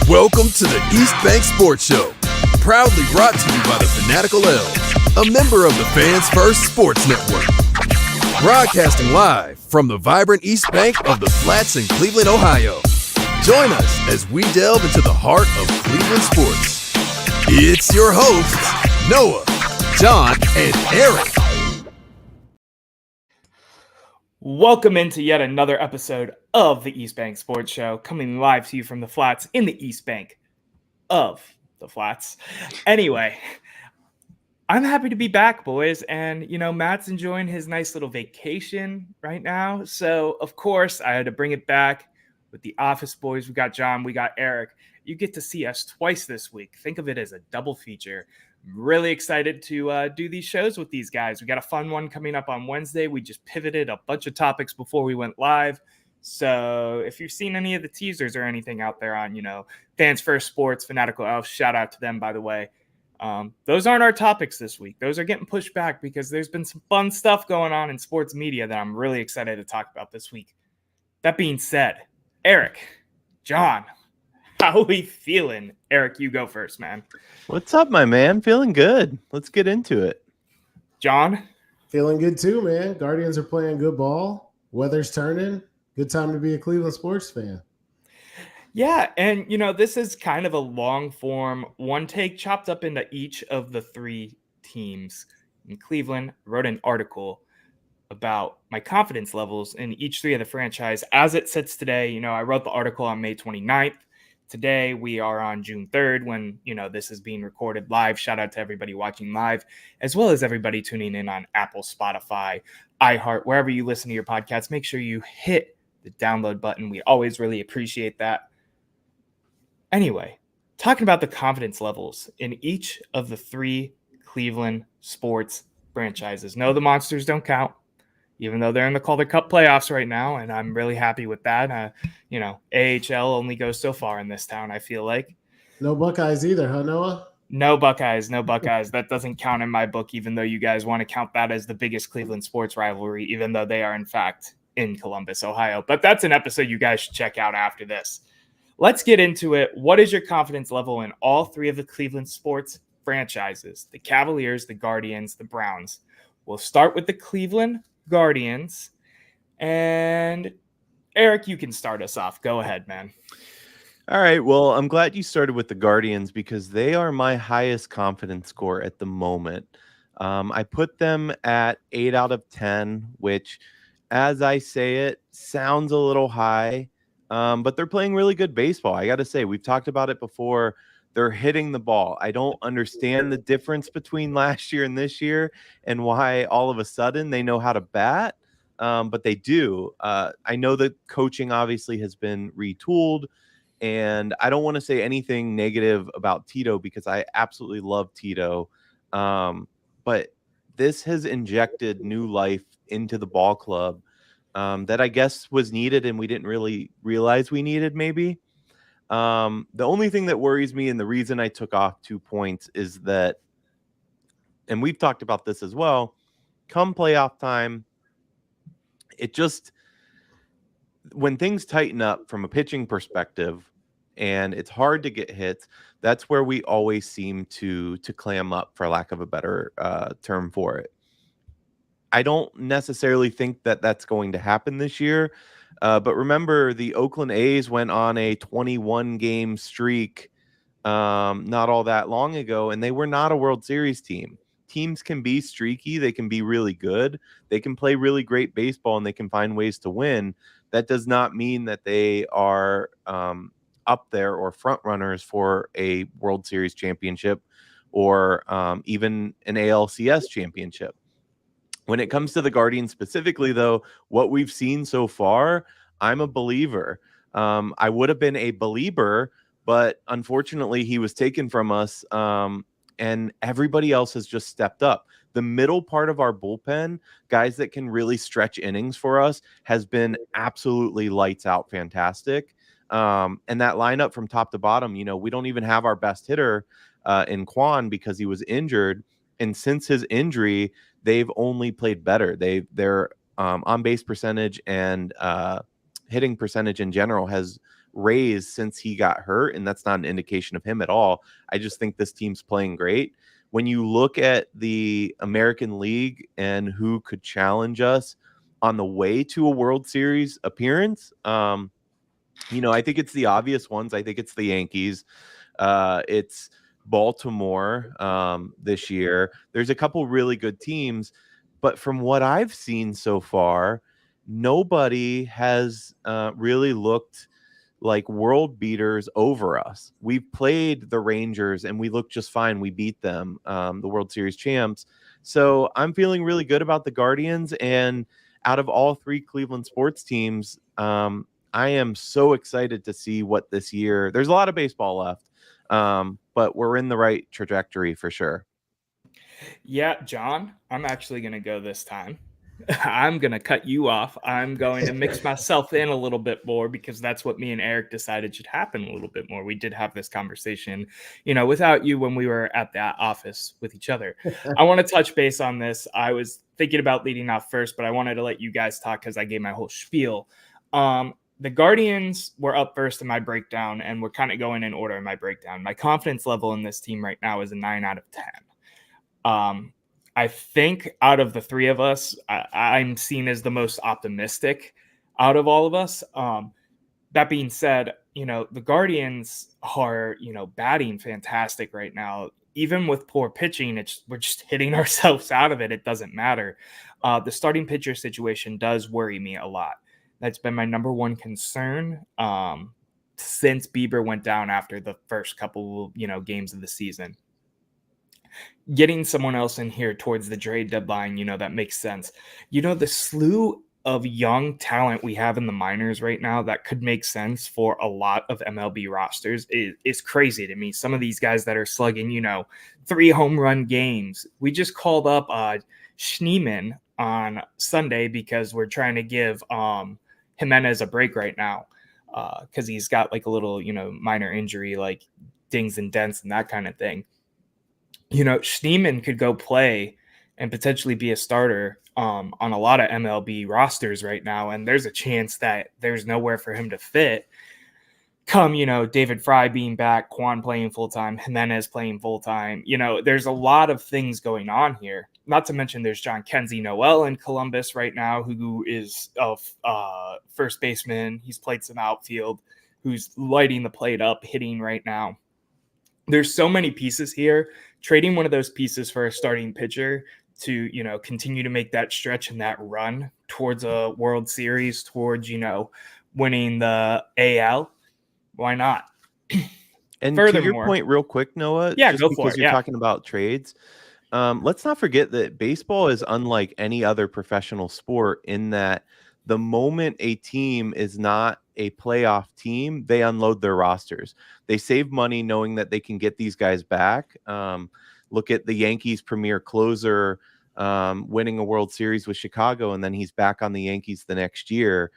Welcome to the East Bank Sports Show, proudly brought to you by the Fanatical Elves, a member of the Fans First Sports Network. Broadcasting live from the vibrant East Bank of the Flats in Cleveland, Ohio. Join us as we delve into the heart of Cleveland sports. It's your hosts, Noah, John, and Erik. Welcome into yet another episode of the East Bank Sports Show, coming live to you from the Flats in the East Bank of the Flats. Anyway, I'm happy to be back, boys. And, Matt's enjoying his nice little vacation right now. So, of course, I had to bring it back with the office boys. We got John, we got Erik. You get to see us twice this week. Think of it as a double feature. I'm really excited to do these shows with these guys. We got a fun one coming up on Wednesday. We just pivoted a bunch of topics before we went live. So if you've seen any of the teasers or anything out there on, Fans First Sports, Fanatical Elves, shout out to them, by the way. Those aren't our topics this week. Those are getting pushed back because there's been some fun stuff going on in sports media that I'm really excited to talk about this week. That being said, Erik, John, how are we feeling? Erik, you go first, man. What's up, my man? Feeling good. Let's get into it. John? Feeling good too, man. Guardians are playing good ball. Weather's turning. Good time to be a Cleveland sports fan. Yeah, and, this is kind of a long form, one take chopped up into each of the three teams. In Cleveland, I wrote an article about my confidence levels in each three of the franchise as it sits today. I wrote the article on May 29th. Today, we are on June 3rd when, this is being recorded live. Shout out to everybody watching live, as well as everybody tuning in on Apple, Spotify, iHeart, wherever you listen to your podcasts. Make sure you hit the download button. We always really appreciate that. Anyway, talking about the confidence levels in each of the three Cleveland sports franchises. No, the Monsters don't count, even though they're in the Calder Cup playoffs right now, and I'm really happy with that. AHL only goes so far in this town, I feel like. No Buckeyes either, huh, Noah? No Buckeyes. That doesn't count in my book, even though you guys want to count that as the biggest Cleveland sports rivalry, even though they are, in fact, in Columbus, Ohio. But that's an episode you guys should check out after this. Let's get into it. What is your confidence level in all three of the Cleveland sports franchises? The Cavaliers, the Guardians, the Browns. We'll start with the Cleveland Guardians. And Erik, you can start us off. Go ahead, man. All right. Well, I'm glad you started with the Guardians because they are my highest confidence score at the moment. I put them at 8 out of 10, which, as I say it, sounds a little high, but they're playing really good baseball. I got to say, we've talked about it before. They're hitting the ball. I don't understand the difference between last year and this year and why all of a sudden they know how to bat, but they do. I know that coaching obviously has been retooled, and I don't want to say anything negative about Tito because I absolutely love Tito, but this has injected new life into the ball club that I guess was needed and we didn't really realize we needed maybe. The only thing that worries me and the reason I took off 2 points is that, and we've talked about this as well, come playoff time, when things tighten up from a pitching perspective and it's hard to get hits, that's where we always seem to clam up, for lack of a better term for it. I don't necessarily think that that's going to happen this year. But remember, the Oakland A's went on a 21-game streak not all that long ago, and they were not a World Series team. Teams can be streaky. They can be really good. They can play really great baseball, and they can find ways to win. That does not mean that they are up there or front runners for a World Series championship or even an ALCS championship. When it comes to the Guardians specifically, though, what we've seen so far, I'm a believer. I would have been a believer, but unfortunately he was taken from us, and everybody else has just stepped up. The middle part of our bullpen, guys that can really stretch innings for us, has been absolutely lights out fantastic. And that lineup from top to bottom, we don't even have our best hitter in Quan because he was injured. And since his injury, they've only played better. Their on-base percentage and hitting percentage in general has raised since he got hurt, and that's not an indication of him at all. I just think this team's playing great. When you look at the American League and who could challenge us on the way to a World Series appearance, I think it's the obvious ones. I think it's the Yankees. It's Baltimore this year. There's a couple really good teams, but from what I've seen so far, nobody has really looked like world beaters over us. We've played the Rangers and we looked just fine. We beat them, the World Series champs. So I'm feeling really good about the Guardians. And out of all three Cleveland sports teams, I am so excited to see what this year. There's a lot of baseball left, but we're in the right trajectory for sure. Yeah, John, I'm actually going to go this time. I'm going to cut you off. I'm going to mix myself in a little bit more because that's what me and Eric decided should happen a little bit more. We did have this conversation, without you when we were at that office with each other. I want to touch base on this. I was thinking about leading off first, but I wanted to let you guys talk because I gave my whole spiel. The Guardians were up first in my breakdown, and we're kind of going in order in my breakdown. My confidence level in this team right now is a 9 out of 10. I think out of the three of us, I'm seen as the most optimistic out of all of us. That being said, the Guardians are, batting fantastic right now. Even with poor pitching, we're just hitting ourselves out of it. It doesn't matter. The starting pitcher situation does worry me a lot. That's been my number one concern since Bieber went down after the first couple, games of the season. Getting someone else in here towards the trade deadline, that makes sense. The slew of young talent we have in the minors right now that could make sense for a lot of MLB rosters is crazy to me. Some of these guys that are slugging, 3 home run games. We just called up Schneemann on Sunday because we're trying to give Jimenez a break right now because he's got like a little, minor injury like dings and dents and that kind of thing. Schneemann could go play and potentially be a starter on a lot of MLB rosters right now. And there's a chance that there's nowhere for him to fit come, David Fry being back, Quan playing full-time, Jimenez playing full-time. There's a lot of things going on here. Not to mention there's John Kenzie Noel in Columbus right now, who is a first baseman. He's played some outfield, who's lighting the plate up, hitting right now. There's so many pieces here. Trading one of those pieces for a starting pitcher to, continue to make that stretch and that run towards a World Series, towards, winning the AL. Why not? And to your point real quick, Noah, yeah, just go because for it. you're talking about trades, let's not forget that baseball is unlike any other professional sport in that the moment a team is not a playoff team, they unload their rosters. They save money knowing that they can get these guys back. Look at the Yankees' premier closer winning a World Series with Chicago, and then he's back on the Yankees the next year.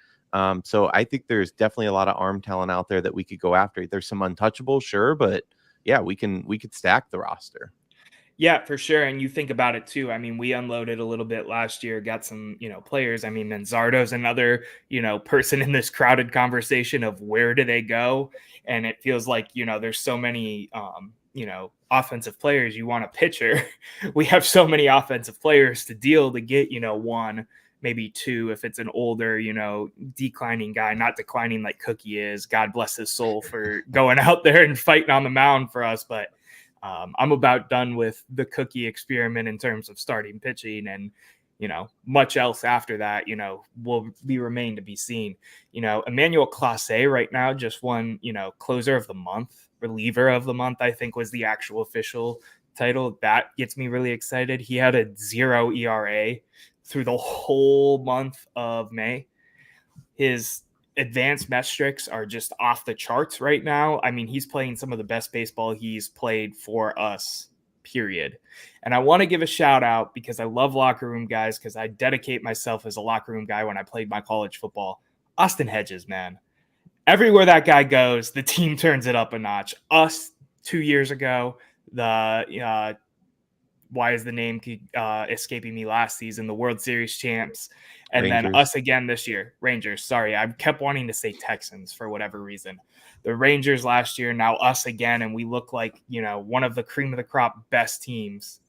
So I think there's definitely a lot of arm talent out there that we could go after. There's some untouchables, sure, but yeah, we could stack the roster. Yeah, for sure. And you think about it too. I mean, we unloaded a little bit last year, got some, players. I mean, Manzardo's another, person in this crowded conversation of where do they go? And it feels like, there's so many, offensive players. You want a pitcher. We have so many offensive players to deal to get, 1, maybe 2, if it's an older, declining guy, not declining like Cookie is. God bless his soul for going out there and fighting on the mound for us. But I'm about done with the Cookie experiment in terms of starting pitching, and much else after that, will remain to be seen. Emmanuel Clase right now just won, closer of the month, reliever of the month, I think was the actual official title. That gets me really excited. He had a 0 ERA through the whole month of May. His advanced metrics are just off the charts right now. I mean, he's playing some of the best baseball he's played for us, period. And I want to give a shout out because I love locker room guys, because I dedicate myself as a locker room guy when I played my college football. Austin Hedges, man. Everywhere that guy goes, the team turns it up a notch. Us 2 years ago, the why is the name escaping me last season? The World Series champs. And Rangers. then us again this year. Rangers. Sorry, I kept wanting to say Texans for whatever reason. The Rangers last year, now us again, and we look like, one of the cream of the crop best teams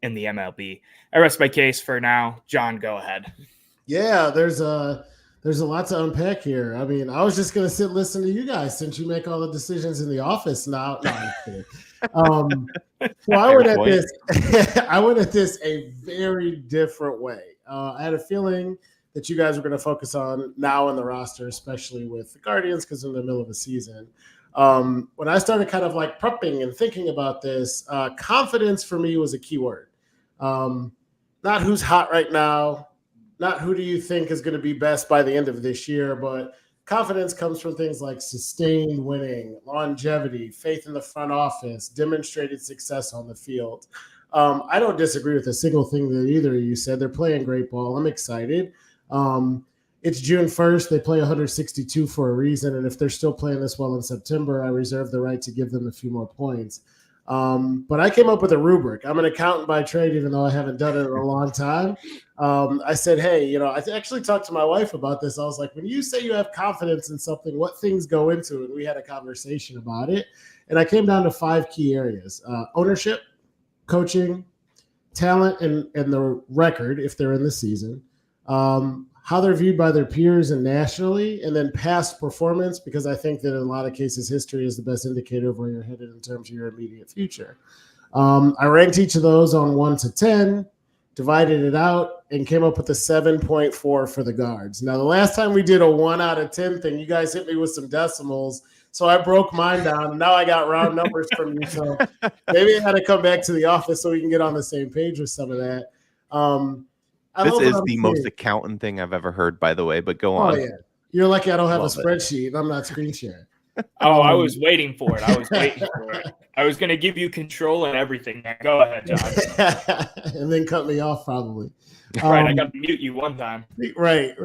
in the MLB. I rest my case for now. John, go ahead. Yeah, there's a lot to unpack here. I mean, I was just gonna sit listen to you guys since you make all the decisions in the office now. No, I'm kidding. So I went at this. I went at this a very different way. I had a feeling that you guys were going to focus on now in the roster, especially with the Guardians, because in the middle of the season. When I started kind of like prepping and thinking about this, confidence for me was a key word. Not who's hot right now, not who do you think is going to be best by the end of this year, but confidence comes from things like sustained winning, longevity, faith in the front office, demonstrated success on the field. I don't disagree with a single thing that either of you said. They're playing great ball. I'm excited. It's June 1st. They play 162 for a reason, and if they're still playing this well in September, I reserve the right to give them a few more points. But I came up with a rubric. I'm an accountant by trade, even though I haven't done it in a long time. I said, hey, I actually talked to my wife about this. I was like, when you say you have confidence in something, what things go into it? And we had a conversation about it. And I came down to 5 key areas: ownership, coaching, talent, and the record, if they're in the season, how they're viewed by their peers and nationally, and then past performance, because I think that in a lot of cases, history is the best indicator of where you're headed in terms of your immediate future. I ranked each of those on 1 to 10, divided it out, and came up with a 7.4 for the guards. Now, the last time we did a 1 out of 10 thing, you guys hit me with some decimals, so I broke mine down, and now I got round numbers from you. So maybe I had to come back to the office so we can get on the same page with some of that. This is the most accountant thing I've ever heard, by the way, but go on. Oh, yeah. You're lucky I don't have a spreadsheet, and I'm not screen sharing. Oh, I was waiting for it. I was going to give you control and everything. Go ahead, John. And then cut me off, probably. Right, I got to mute you one time. Right.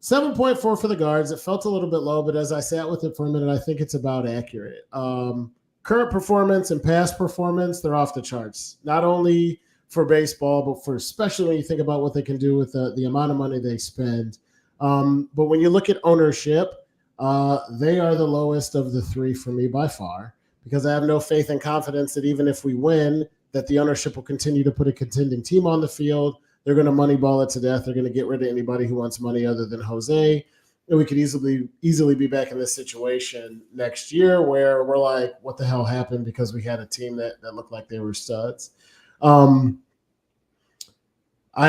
7.4 for the guards. It felt a little bit low, but as I sat with it for a minute, I think it's about accurate. Current performance and past performance, they're off the charts. Not only for baseball, but for especially when you think about what they can do with the amount of money they spend. But when you look at ownership, they are the lowest of the 3 for me by far, because I have no faith and confidence that even if we win, that the ownership will continue to put a contending team on the field. They're going to moneyball it to death. They're going to get rid of anybody who wants money other than Jose. And we could easily be back in this situation next year where we're like, what the hell happened? Because we had a team that looked like they were studs. I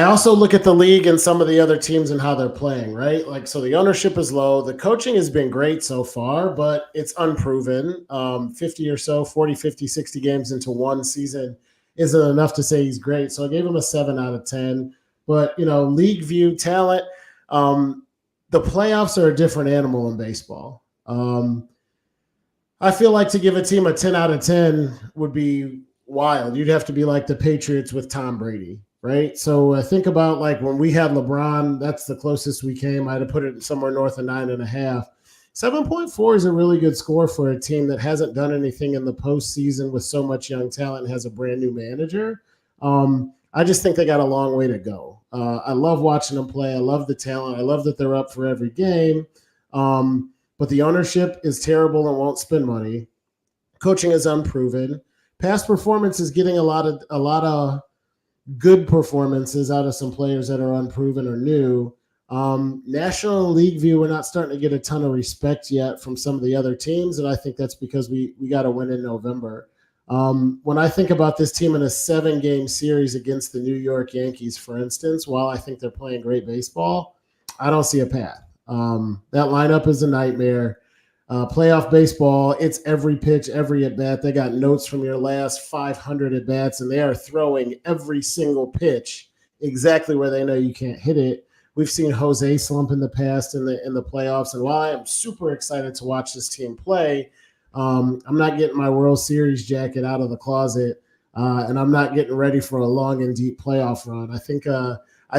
also look at the league and some of the other teams and how they're playing, right? Like, so the ownership is low. The coaching has been great so far, but it's unproven. 50 or so, 40, 50, 60 games into one season isn't enough to say he's great. So I gave him a 7 out of 10. But, league view, talent, the playoffs are a different animal in baseball. I feel like to give a team a 10 out of 10 would be wild. You'd have to be like the Patriots with Tom Brady, right? So I think about like when we had LeBron, that's the closest we came. I'd have put it somewhere north of 9.5. 7.4 is a really good score for a team that hasn't done anything in the postseason with so much young talent and has a brand new manager. I just think they got a long way to go. I love watching them play. I love the talent. I love that they're up for every game. But the ownership is terrible and won't spend money. Coaching is unproven. Past performance is getting a lot of good performances out of some players that are unproven or new. National League view, we're not starting to get a ton of respect yet from some of the other teams, and I think that's because we got to win in November. When I think about this team in a 7-game series against the New York Yankees, for instance, while I think they're playing great baseball, I don't see a path. That lineup is a nightmare. Playoff baseball, it's every pitch, every at-bat. They got notes from your last 500 at-bats, and they are throwing every single pitch exactly where they know you can't hit it. We've seen Jose slump in the past in the playoffs, and while I am super excited to watch this team play, I'm not getting my World Series jacket out of the closet, and I'm not getting ready for a long and deep playoff run. I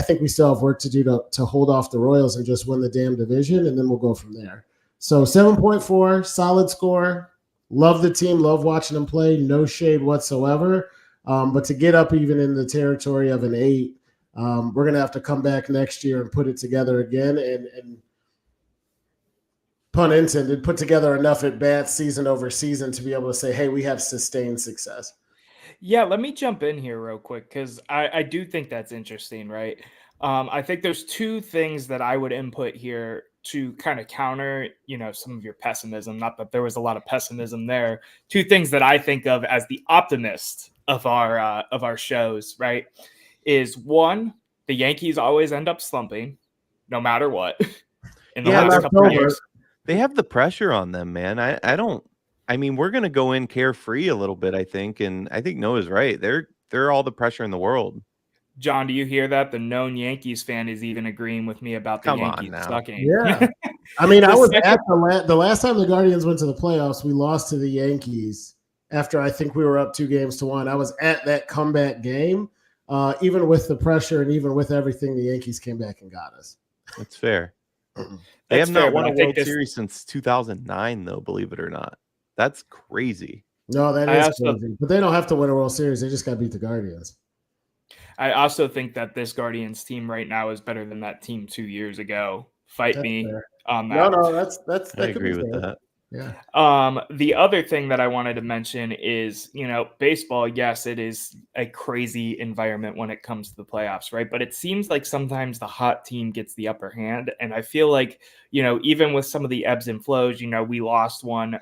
think we still have work to do to hold off the Royals and just win the damn division, and then we'll go from there. So 7.4, solid score. Love the team, love watching them play. No shade whatsoever. But to get up even in the territory of an 8, we're going to have to come back next year and put it together again and pun intended, put together enough at bats season over season to be able to say, hey, we have sustained success. Yeah, let me jump in here real quick because I do think that's interesting, right? I think there's two things that I would input here to kind of counter, some of your pessimism. Not that there was a lot of pessimism there. Two things that I think of as the optimist of our shows, right? Is one, the Yankees always end up slumping, no matter what. In the last couple of years, they have the pressure on them, man. I mean, we're gonna go in carefree a little bit, I think, and I think Noah's right. They're all the pressure in the world. John, do you hear that? The known Yankees fan is even agreeing with me about the Yankees sucking. Yeah. I mean, I was at the last time the Guardians went to the playoffs, we lost to the Yankees after I think we were up 2-1. I was at that comeback game. Even with the pressure and even with everything, the Yankees came back and got us. That's fair. They have not won a World Series since 2009, though, believe it or not. That's crazy. No, that is crazy. But they don't have to win a World Series. They just got to beat the Guardians. I also think that this Guardians team right now is better than that team 2 years ago. Fight that's me fair. on that. No, that's I agree with that. Yeah. The other thing that I wanted to mention is, baseball, yes, it is a crazy environment when it comes to the playoffs, right? But it seems like sometimes the hot team gets the upper hand. And I feel like, even with some of the ebbs and flows, we lost one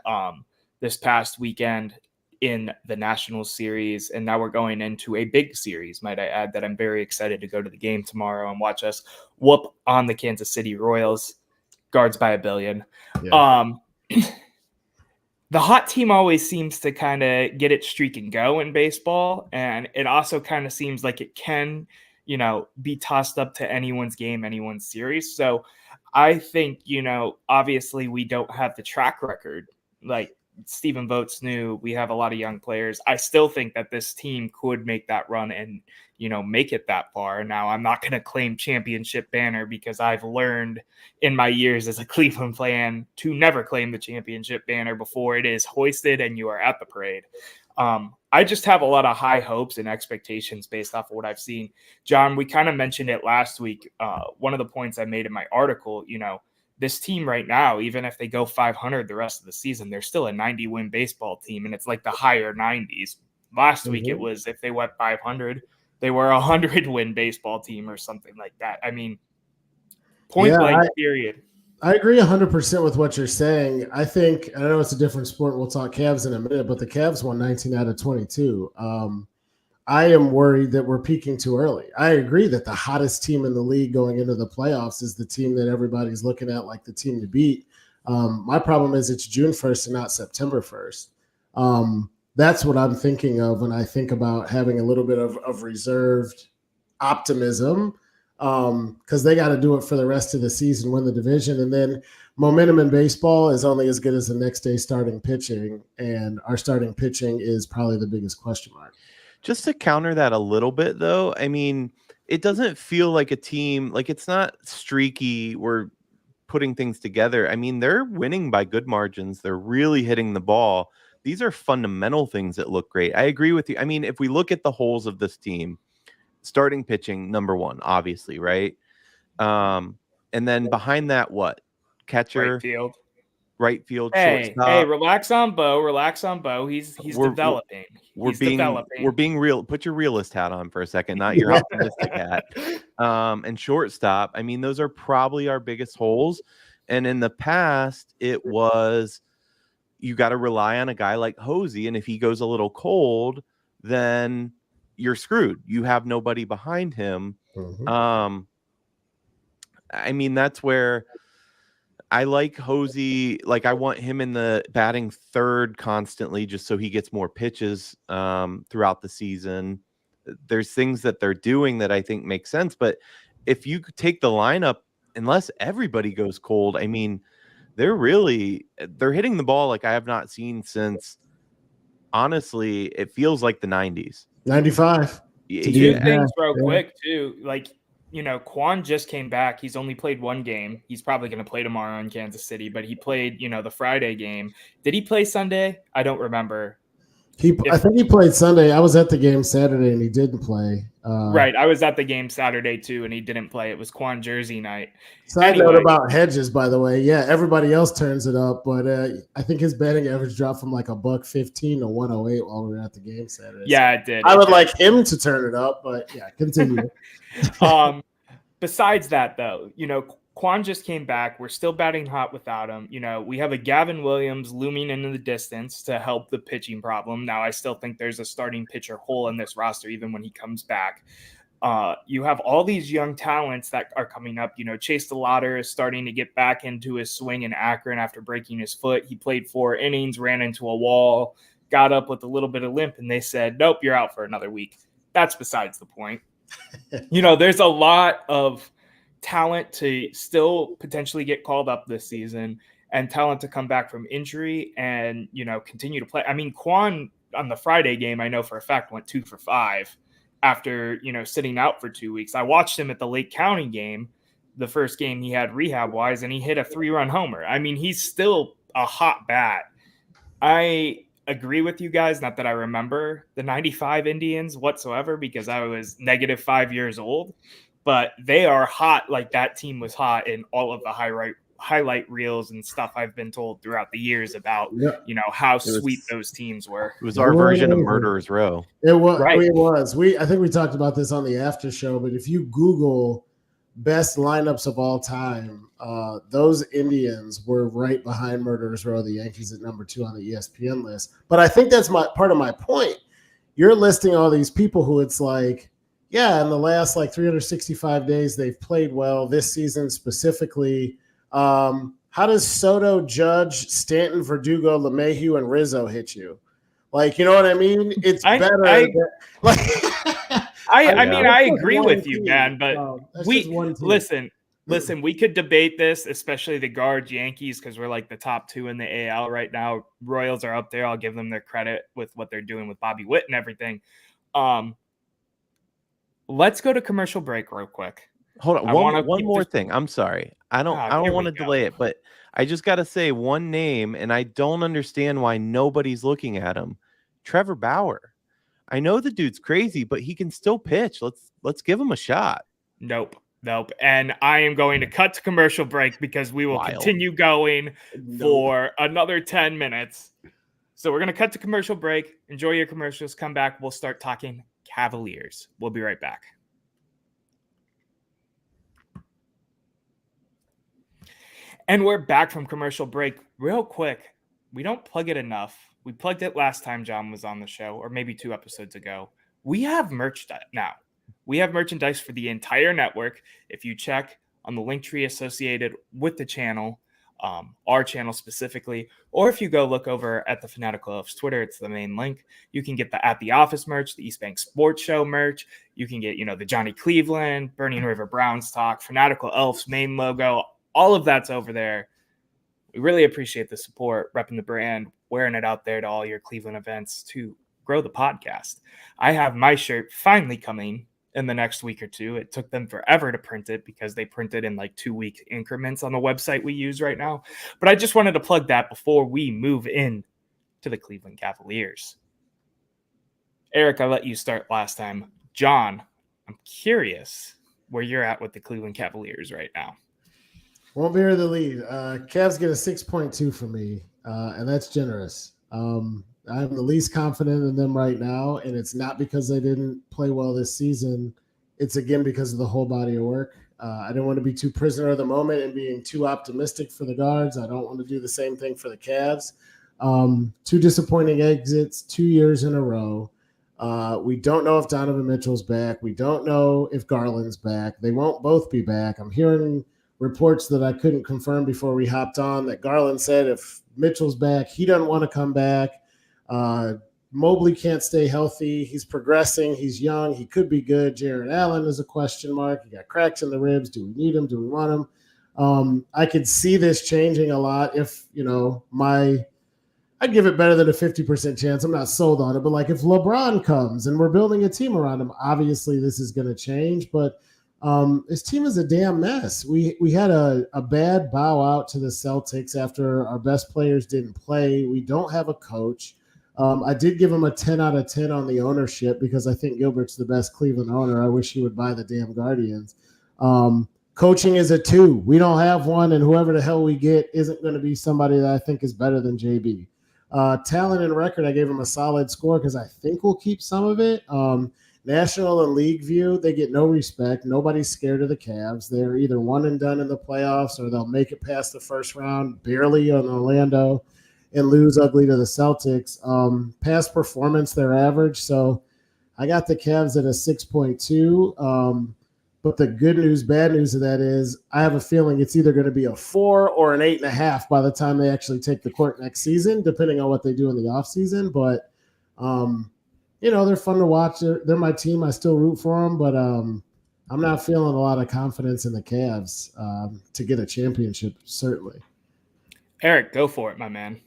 this past weekend in the National Series, and now we're going into a big series, might I add, that I'm very excited to go to the game tomorrow and watch us whoop on the Kansas City Royals, guards by $1 billion. Yeah. The hot team always seems to kind of get its streak and go in baseball, and it also kind of seems like it can, be tossed up to anyone's game, anyone's series. So I think, obviously we don't have the track record like Stephen Votes knew. We have a lot of young players. I still think that this team could make that run and, make it that far. Now, I'm not going to claim championship banner because I've learned in my years as a Cleveland fan to never claim the championship banner before it is hoisted and you are at the parade. I just have a lot of high hopes and expectations based off of what I've seen. John, we kind of mentioned it last week. One of the points I made in my article, this team right now, even if they go 500 the rest of the season, they're still a 90-win baseball team, and it's like the higher 90s. Last week it was if they went 500, they were a 100-win baseball team or something like that. I mean, point blank, period. I agree 100% with what you're saying. I think, I know it's a different sport. We'll talk Cavs in a minute, but the Cavs won 19 out of 22. I am worried that we're peaking too early. I agree that the hottest team in the league going into the playoffs is the team that everybody's looking at like the team to beat. My problem is it's June 1st and not September 1st. That's what I'm thinking of when I think about having a little bit of reserved optimism, because they got to do it for the rest of the season, win the division. And then momentum in baseball is only as good as the next day starting pitching, and our starting pitching is probably the biggest question mark. Just to counter that a little bit, though, I mean, it doesn't feel like a team, like it's not streaky. We're putting things together. I mean, they're winning by good margins. They're really hitting the ball. These are fundamental things that look great. I agree with you. I mean, if we look at the holes of this team, starting pitching, number one, obviously, right? And then behind that, what? Catcher, right field, shortstop. Hey, relax on Bo. He's developing. We're being real. Put your realist hat on for a second, not your optimistic hat. And shortstop, I mean, those are probably our biggest holes. And in the past, it was you got to rely on a guy like Hosey, and if he goes a little cold, then you're screwed. You have nobody behind him. Mm-hmm. I mean, that's where I like Hosey. Like, I want him in the batting third constantly just so he gets more pitches throughout the season. There's things that they're doing that I think make sense. But if you take the lineup, unless everybody goes cold, I mean, they're hitting the ball like I have not seen since, honestly, it feels like the 90s. 95. Two things real quick, too. Like, Quan just came back. He's only played one game. He's probably going to play tomorrow in Kansas City, but he played, the Friday game. Did he play Sunday? I don't remember. I think he played Sunday. I was at the game Saturday, and he didn't play. Right. I was at the game Saturday, too, and he didn't play. It was Quan Jersey night. Side note about Hedges, by the way. Yeah, everybody else turns it up, but I think his batting average dropped from like $115 to 108 while we were at the game Saturday. Yeah, it did. I would like him to turn it up, but yeah, continue. Besides that, though, Quan just came back. We're still batting hot without him. We have a Gavin Williams looming into the distance to help the pitching problem. Now, I still think there's a starting pitcher hole in this roster, even when he comes back. You have all these young talents that are coming up. Chase DeLauder is starting to get back into his swing in Akron after breaking his foot. He played 4 innings, ran into a wall, got up with a little bit of limp, and they said, nope, you're out for another week. That's besides the point. There's a lot of talent to still potentially get called up this season and talent to come back from injury and, continue to play. I mean, Quan on the Friday game, I know for a fact, went 2 for 5 after, sitting out for 2 weeks. I watched him at the Lake County game, the first game he had rehab-wise, and he hit a 3-run homer. I mean, he's still a hot bat. I agree with you guys, not that I remember the 95 Indians whatsoever because I was -5 years old. But they are hot like that team was hot in all of the highlight reels and stuff I've been told throughout the years about, how sweet those teams were. It was our version of Murderers Row. It was. Right. It was. I think we talked about this on the after show, but if you Google best lineups of all time, those Indians were right behind Murderers Row, the Yankees at number 2 on the ESPN list. But I think that's part of my point. You're listing all these people who it's like, yeah, in the last 365 days, they've played well this season specifically. How does Soto, Judge, Stanton, Verdugo, LeMahieu, and Rizzo hit you? You know what I mean? It's better. I agree with you, man. But listen, we could debate this, especially the guards, Yankees, because we're the top 2 in the AL right now. Royals are up there. I'll give them their credit with what they're doing with Bobby Witt and everything. Let's go to commercial break real quick. Hold on. One more thing. I'm sorry. I don't want to delay it, but I just got to say one name, and I don't understand why nobody's looking at him. Trevor Bauer. I know the dude's crazy, but he can still pitch. Let's give him a shot. Nope. And I am going to cut to commercial break because we will continue going for another 10 minutes. So we're going to cut to commercial break. Enjoy your commercials. Come back. We'll start talking Cavaliers. We'll be right back. And we're back from commercial break. Real quick, we don't plug it enough. We plugged it last time John was on the show, or maybe 2 episodes ago. We have merch now. We have merchandise for the entire network. If you check on the link tree associated with the channel, our channel specifically, or if you go look over at the Fanatical Elves Twitter, it's the main link. You can get the At the Office merch, the East Bank Sports Show merch. You can get, the Johnny Cleveland, Burning River Browns talk, Fanatical Elves main logo. All of that's over there. We really appreciate the support, repping the brand, wearing it out there to all your Cleveland events to grow the podcast. I have my shirt finally coming in the next week or 2. It took them forever to print it because they print it in 2-week increments on the website we use right now. But I just wanted to plug that before we move in to the Cleveland Cavaliers. Erik, I let you start last time. John, I'm curious where you're at with the Cleveland Cavaliers right now. Won't bear the lead. Cavs get a 6.2 from me, and that's generous. I'm the least confident in them right now, and it's not because they didn't play well this season. It's, again, because of the whole body of work. I didn't want to be too prisoner of the moment and being too optimistic for the guards. I don't want to do the same thing for the Cavs. 2 disappointing exits 2 years in a row. We don't know if Donovan Mitchell's back. We don't know if Garland's back. They won't both be back. I'm hearing reports that I couldn't confirm before we hopped on that Garland said if Mitchell's back, he doesn't want to come back. Mobley can't stay healthy. He's progressing. He's young. He could be good. Jared Allen is a question mark. He got cracks in the ribs. Do we need him? Do we want him? I could see this changing a lot if, I'd give it better than a 50% chance. I'm not sold on it, but if LeBron comes and we're building a team around him, obviously this is going to change, but this team is a damn mess. We had a bad bow out to the Celtics after our best players didn't play. We don't have a coach. I did give him a 10 out of 10 on the ownership because I think Gilbert's the best Cleveland owner. I wish he would buy the damn Guardians. Coaching is a 2. We don't have one, and whoever the hell we get isn't going to be somebody that I think is better than JB. Talent and record, I gave him a solid score because I think we'll keep some of it. National and league view, they get no respect. Nobody's scared of the Cavs. They're either one and done in the playoffs or they'll make it past the first round barely on Orlando and lose ugly to the Celtics. Past performance, they're average. So I got the Cavs at a 6.2. But the good news, bad news of that is I have a feeling it's either going to be a 4 or an 8.5 by the time they actually take the court next season, depending on what they do in the offseason. But, they're fun to watch. They're my team. I still root for them, but I'm not feeling a lot of confidence in the Cavs to get a championship, certainly. Erik, go for it, my man.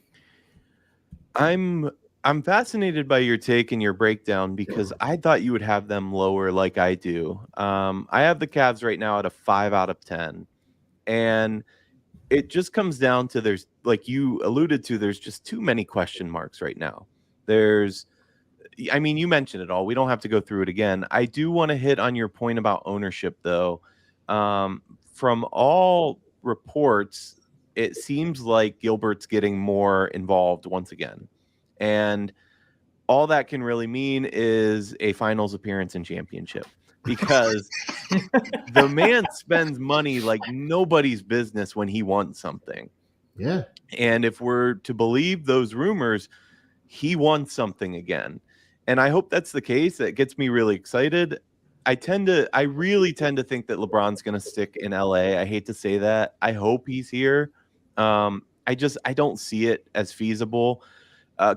I'm fascinated by your take and your breakdown because I thought you would have them lower like I do. I have the Cavs right now at a 5 out of 10. And it just comes down to there's, like you alluded to, there's just too many question marks right now. You mentioned it all. We don't have to go through it again. I do want to hit on your point about ownership, though. From all reports, it seems like Gilbert's getting more involved once again. And all that can really mean is a finals appearance and championship because the man spends money like nobody's business when he wants something. Yeah. And if we're to believe those rumors, he wants something again. And I hope that's the case. That gets me really excited. I really tend to think that LeBron's going to stick in LA. I hate to say that. I hope he's here. I don't see it as feasible.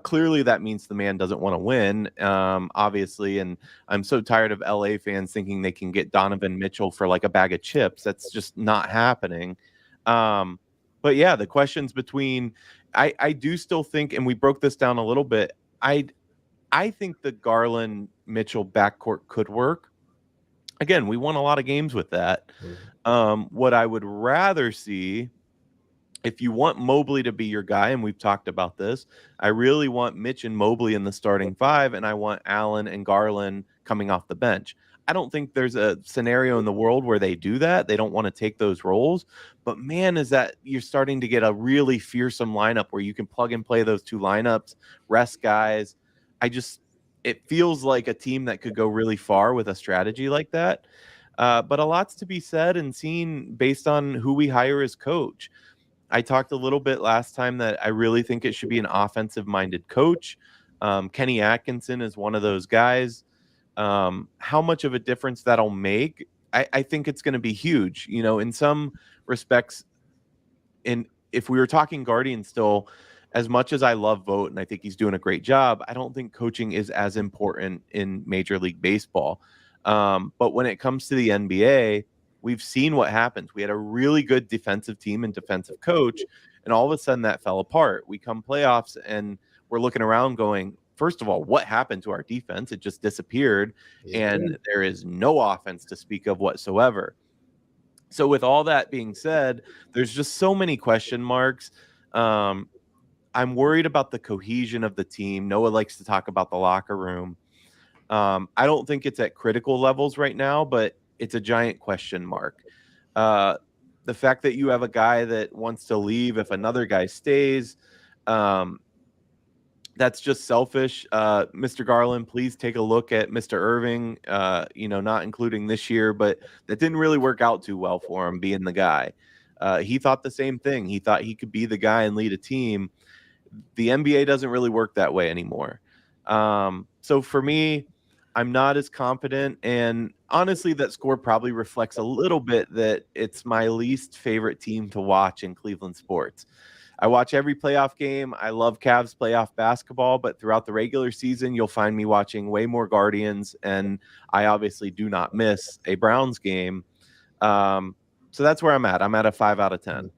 Clearly that means the man doesn't want to win, obviously. And I'm so tired of LA fans thinking they can get Donovan Mitchell for like a bag of chips. That's just not happening. But yeah, the questions between, I do still think, and we broke this down a little bit. I think the Garland Mitchell backcourt could work. Again, we won a lot of games with that. What I would rather see, if you want Mobley to be your guy, and we've talked about this, I really want Mitch and Mobley in the starting 5, and I want Allen and Garland coming off the bench. I don't think there's a scenario in the world where they do that. They don't want to take those roles. But man, is that you're starting to get a really fearsome lineup where you can plug and play those 2 lineups, rest guys. It feels like a team that could go really far with a strategy like that. But a lot's to be said and seen based on who we hire as coach. I talked a little bit last time that I really think it should be an offensive-minded coach. Kenny Atkinson is one of those guys. How much of a difference that'll make, I think it's going to be huge. In some respects, if we were talking Guardians still, as much as I love Vogt and I think he's doing a great job, I don't think coaching is as important in Major League Baseball. But when it comes to the NBA, we've seen what happens. We had a really good defensive team and defensive coach, and all of a sudden that fell apart. We come playoffs and we're looking around going, first of all, what happened to our defense? It just disappeared, and there is no offense to speak of whatsoever. So with all that being said, there's just so many question marks. I'm worried about the cohesion of the team. Noah likes to talk about the locker room. I don't think it's at critical levels right now, but it's a giant question mark. The fact that you have a guy that wants to leave if another guy stays, that's just selfish. Mr. Garland, please take a look at Mr. Irving, not including this year, but that didn't really work out too well for him being the guy. He thought the same thing. He thought he could be the guy and lead a team. The NBA doesn't really work that way anymore. So for me, I'm not as confident. And honestly, that score probably reflects a little bit that it's my least favorite team to watch in Cleveland sports. I watch every playoff game. I love Cavs playoff basketball, but throughout the regular season, you'll find me watching way more Guardians, and I obviously do not miss a Browns game. So that's where I'm at. I'm at a 5 out of 10.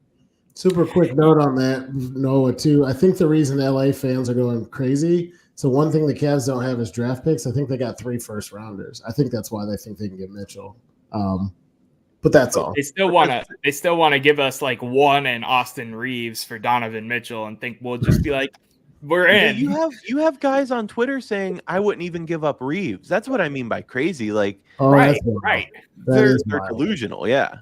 Super quick note on that, Noah, too. I think the reason LA fans are going crazy, so one thing the Cavs don't have is draft picks. I think they got 3 first-rounders. I think that's why they think they can get Mitchell. But that's all. They still want to give us like 1 and Austin Reeves for Donovan Mitchell and think we'll just be like, we're Yeah, in. you have guys on Twitter saying I wouldn't even give up Reeves. That's what I mean by crazy. Like, Oh, Right, that's wild. right. they're delusional. Yeah.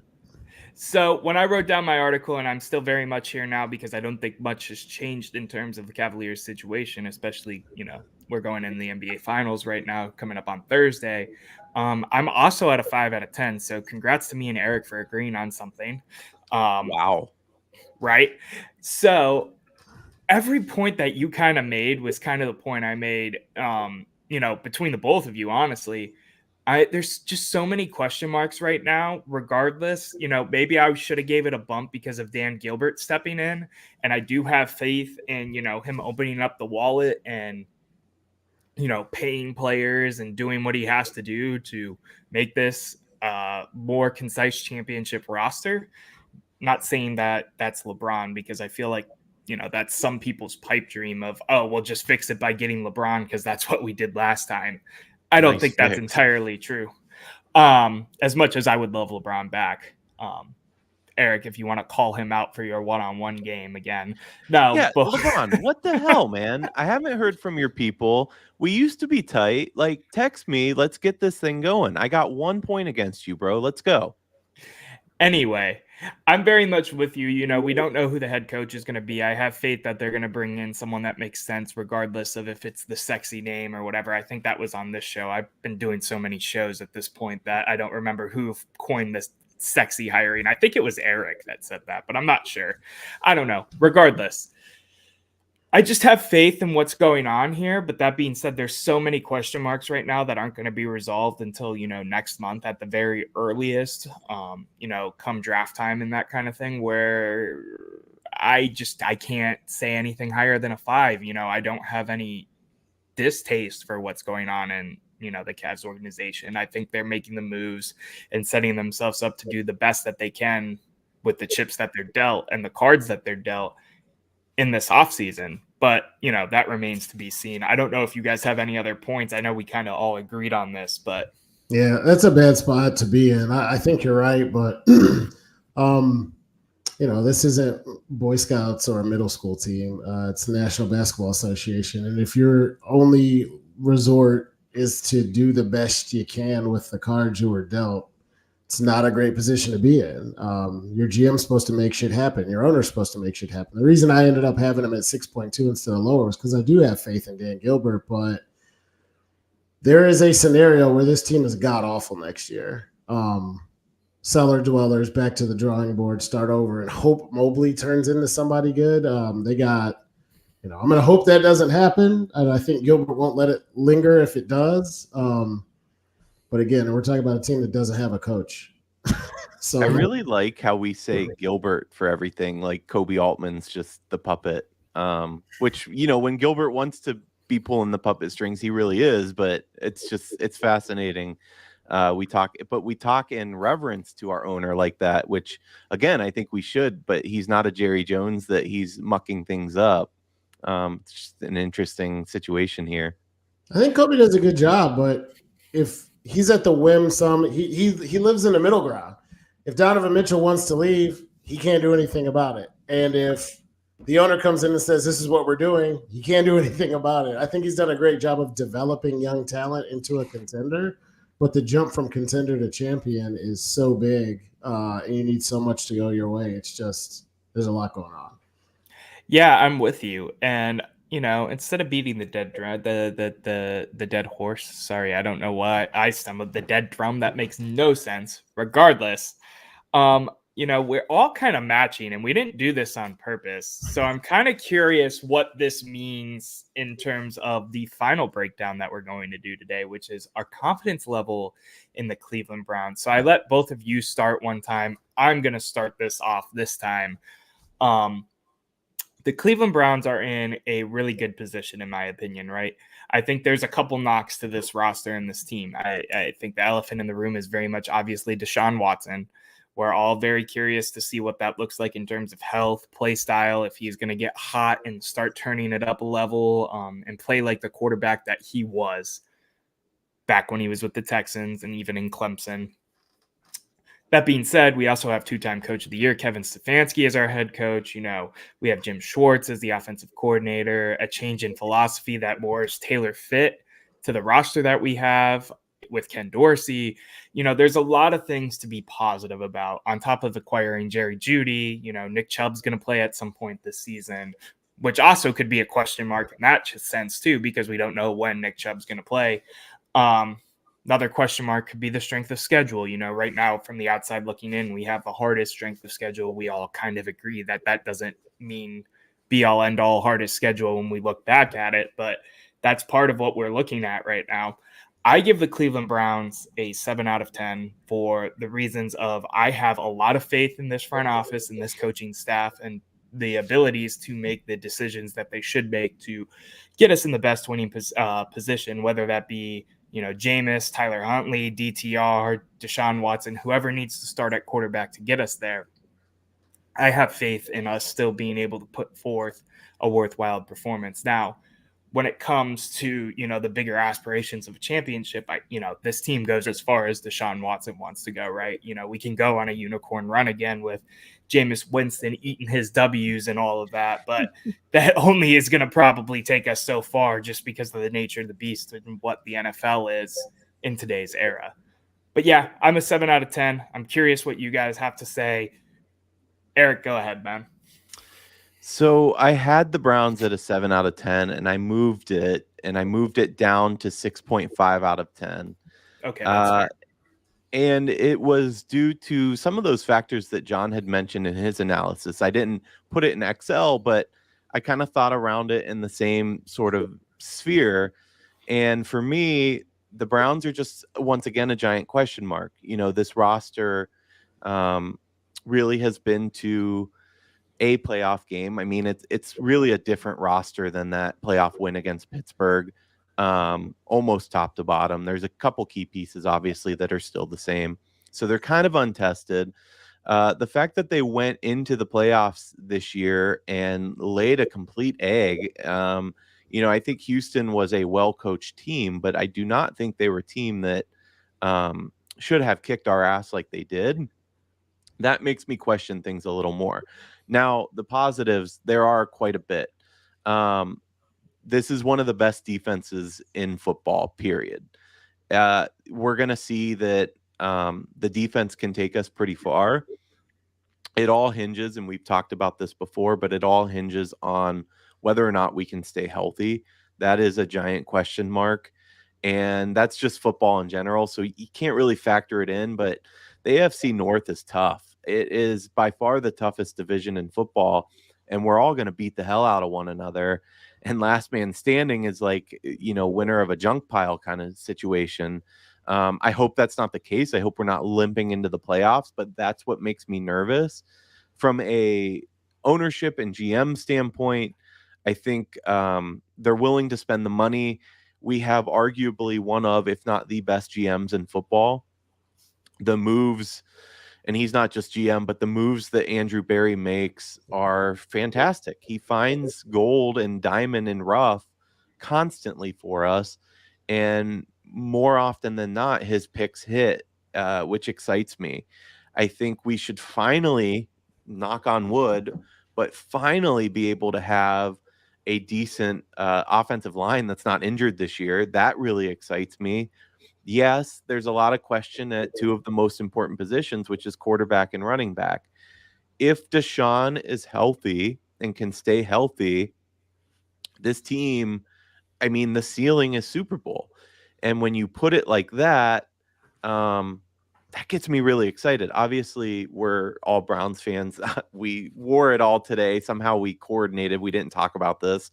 So when I wrote down my article, and I'm still very much here now because I don't think much has changed in terms of the Cavaliers situation, especially, we're going in the NBA Finals right now, coming up on Thursday. I'm also at a 5 out of 10. So congrats to me and Erik for agreeing on something. Wow. Right. So every point that you kind of made was kind of the point I made, between the both of you, honestly. There's just so many question marks right now. Regardless, maybe I should have gave it a bump because of Dan Gilbert stepping in, and I do have faith in him opening up the wallet and paying players and doing what he has to do to make this more concise championship roster. Not saying that that's LeBron, because I feel like that's some people's pipe dream of, oh, we'll just fix it by getting LeBron because that's what we did last time. I don't Nice think that's fix. entirely true. As much as I would love LeBron back. Erik, if you want to call him out for your one-on-one game again. No, Yeah, but LeBron, what the hell, man? I haven't heard from your people. We used to be tight. Like, text me. Let's get this thing going. I got 1 point against you, bro. Let's go. anyway, I'm very much with you. We don't know who the head coach is going to be. I have faith that they're going to bring in someone that makes sense, regardless of if it's the sexy name or whatever. I think that was on this show. I've been doing so many shows at this point that I don't remember who coined this sexy hiring. I think it was Erik that said that, but I'm not sure. I don't know. Regardless, I just have faith in what's going on here. But that being said, there's so many question marks right now that aren't going to be resolved until, next month at the very earliest, come draft time and that kind of thing, where I can't say anything higher than a 5. I don't have any distaste for what's going on in, the Cavs organization. I think they're making the moves and setting themselves up to do the best that they can with the chips that they're dealt and the cards that they're dealt in this offseason. But, that remains to be seen. I don't know if you guys have any other points. I know we kind of all agreed on this, but. Yeah, that's a bad spot to be in. I think you're right, but this isn't Boy Scouts or a middle school team. It's the National Basketball Association. And if your only resort is to do the best you can with the cards you were dealt, it's not a great position to be in. Your GM's supposed to make shit happen. Your owner's supposed to make shit happen. The reason I ended up having him at 6.2 instead of lower was because I do have faith in Dan Gilbert, but there is a scenario where this team is god-awful next year. Cellar dwellers, back to the drawing board, start over, and hope Mobley turns into somebody good. They got, I'm going to hope that doesn't happen, and I think Gilbert won't let it linger if it does. But again, we're talking about a team that doesn't have a coach. So I really like how we say Gilbert for everything. Like Kobe Altman's just the puppet, which, when Gilbert wants to be pulling the puppet strings, he really is. But it's fascinating. We talk in reverence to our owner like that, which again, I think we should, but he's not a Jerry Jones that he's mucking things up. It's just an interesting situation here. I think Kobe does a good job, but if he's at the whim, he lives in the middle ground. If Donovan Mitchell wants to leave, he can't do anything about it. And if the owner comes in and says, this is what we're doing, he can't do anything about it. I think he's done a great job of developing young talent into a contender, but the jump from contender to champion is so big, and you need so much to go your way. It's just, there's a lot going on. Yeah, I'm with you. And instead of beating the dead drum, the dead horse. Sorry, I don't know why I stumbled. The dead drum, that makes no sense. Regardless, we're all kind of matching, and we didn't do this on purpose. So I'm kind of curious what this means in terms of the final breakdown that we're going to do today, which is our confidence level in the Cleveland Browns. So I let both of you start one time. I'm going to start this off this time. The Cleveland Browns are in a really good position, in my opinion, right? I think there's a couple knocks to this roster and this team. I think the elephant in the room is very much obviously Deshaun Watson. We're all very curious to see what that looks like in terms of health, play style, if he's going to get hot and start turning it up a level, and play like the quarterback that he was back when he was with the Texans and even in Clemson. That being said, we also have two-time Coach of the Year Kevin Stefanski as our head coach. We have Jim Schwartz as the offensive coordinator, a change in philosophy that more is tailor fit to the roster that we have with Ken Dorsey. There's a lot of things to be positive about on top of acquiring Jerry Jeudy. Nick Chubb's going to play at some point this season, which also could be a question mark in that sense too, because we don't know when Nick Chubb's going to play. Another question mark could be the strength of schedule. Right now from the outside looking in, we have the hardest strength of schedule. We all kind of agree that doesn't mean be all end all hardest schedule when we look back at it, but that's part of what we're looking at right now. I give the Cleveland Browns a 7 out of 10 for the reasons of I have a lot of faith in this front office and this coaching staff and the abilities to make the decisions that they should make to get us in the best winning position, whether that be Jameis, Tyler Huntley, DTR, Deshaun Watson, whoever needs to start at quarterback to get us there. I have faith in us still being able to put forth a worthwhile performance. Now, when it comes to, the bigger aspirations of a championship, this team goes as far as Deshaun Watson wants to go, right? We can go on a unicorn run again with Jameis Winston eating his W's and all of that, but that only is going to probably take us so far just because of the nature of the beast and what the NFL is in today's era. But yeah, I'm a 7 out of 10. I'm curious what you guys have to say. Erik, go ahead, man. So I had the Browns at a 7 out of 10, and I moved it down to 6.5 out of 10. Okay, that's fair. And it was due to some of those factors that John had mentioned in his analysis. I didn't put it in Excel, but I kind of thought around it in the same sort of sphere. And for me, the Browns are just, once again, a giant question mark. This roster really has been to a playoff game. I mean, it's really a different roster than that playoff win against Pittsburgh. Almost top to bottom. There's a couple key pieces, obviously, that are still the same. So they're kind of untested. The fact that they went into the playoffs this year and laid a complete egg, I think Houston was a well-coached team, but I do not think they were a team that should have kicked our ass like they did. That makes me question things a little more. Now, the positives, there are quite a bit. This is one of the best defenses in football, period. We're going to see that the defense can take us pretty far. It all hinges, and we've talked about this before, but it all hinges on whether or not we can stay healthy. That is a giant question mark, and that's just football in general, so you can't really factor it in, but the AFC North is tough. It is by far the toughest division in football, and we're all going to beat the hell out of one another. And last man standing is like, winner of a junk pile kind of situation. I hope that's not the case. I hope we're not limping into the playoffs, but that's what makes me nervous. From a ownership and GM standpoint, I think they're willing to spend the money. We have arguably one of, if not the best GMs in football. The moves, and he's not just GM, but the moves that Andrew Berry makes are fantastic. He finds gold and diamond and rough constantly for us. And more often than not, his picks hit, which excites me. I think we should finally, knock on wood, but finally be able to have a decent offensive line that's not injured this year. That really excites me. Yes, there's a lot of question at two of the most important positions, which is quarterback and running back. If Deshaun is healthy and can stay healthy, this team, I mean, the ceiling is Super Bowl. And when you put it like that, that gets me really excited. Obviously, we're all Browns fans. We wore it all today. Somehow we coordinated. We didn't talk about this.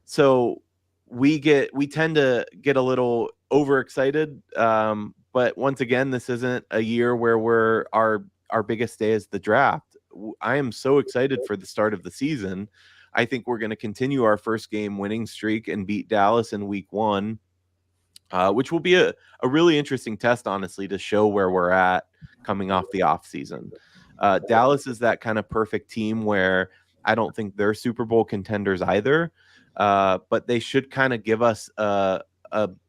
So we tend to get a little overexcited. But once again, this isn't a year where our biggest day is the draft. I am so excited for the start of the season. I think we're going to continue our first game winning streak and beat Dallas in week 1, which will be a really interesting test, honestly, to show where we're at coming off the offseason. Dallas is that kind of perfect team where I don't think they're Super Bowl contenders either. But they should kind of give us a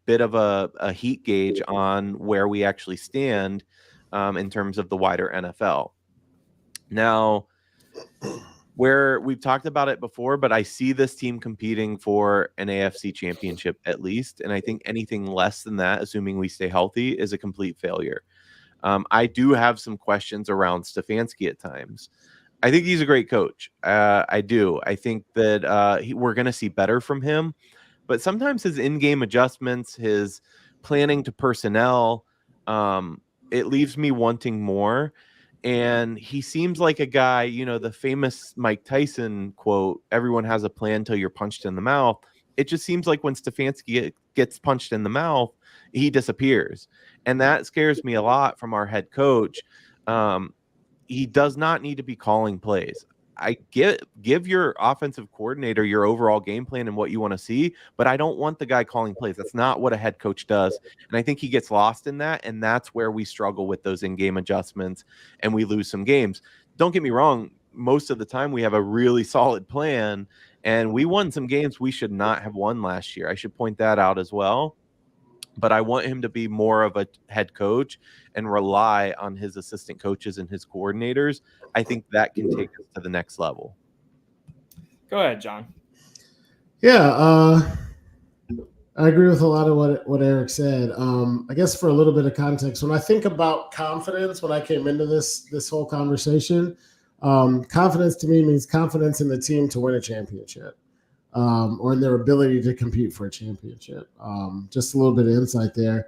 bit of a heat gauge on where we actually stand. in terms of the wider NFL. Now, where we've talked about it before, but I see this team competing for an AFC championship at least. And I think anything less than that, assuming we stay healthy, is a complete failure. I do have some questions around Stefanski at times. I think he's a great coach. I do. I think that we're going to see better from him. But sometimes his in-game adjustments, his planning to personnel, it leaves me wanting more. And he seems like a guy, you know, the famous Mike Tyson quote, everyone has a plan till you're punched in the mouth. It just seems like when Stefanski gets punched in the mouth, he disappears. And that scares me a lot from our head coach. He does not need to be calling plays. Give your offensive coordinator your overall game plan and what you want to see, but I don't want the guy calling plays. That's not what a head coach does. And I think he gets lost in that, and that's where we struggle with those in-game adjustments and we lose some games. Don't get me wrong, most of the time we have a really solid plan, and we won some games we should not have won last year. I should point that out as well. But I want him to be more of a head coach and rely on his assistant coaches and his coordinators. I think that can take us to the next level. Go ahead, John. Yeah, I agree with a lot of what Erik said. I guess for a little bit of context, when I think about confidence, when I came into this whole conversation, confidence to me means confidence in the team to win a championship. Or in their ability to compete for a championship. Just a little bit of insight there.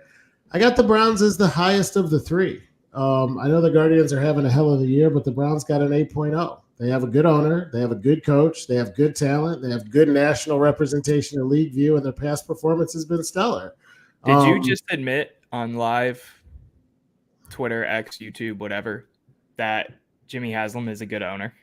I got the Browns as the highest of the three. I know the Guardians are having a hell of a year, but the Browns got an 8.0. They have a good owner. They have a good coach. They have good talent. They have good national representation in league view, and their past performance has been stellar. Did you just admit on live Twitter, X, YouTube, whatever, that Jimmy Haslam is a good owner?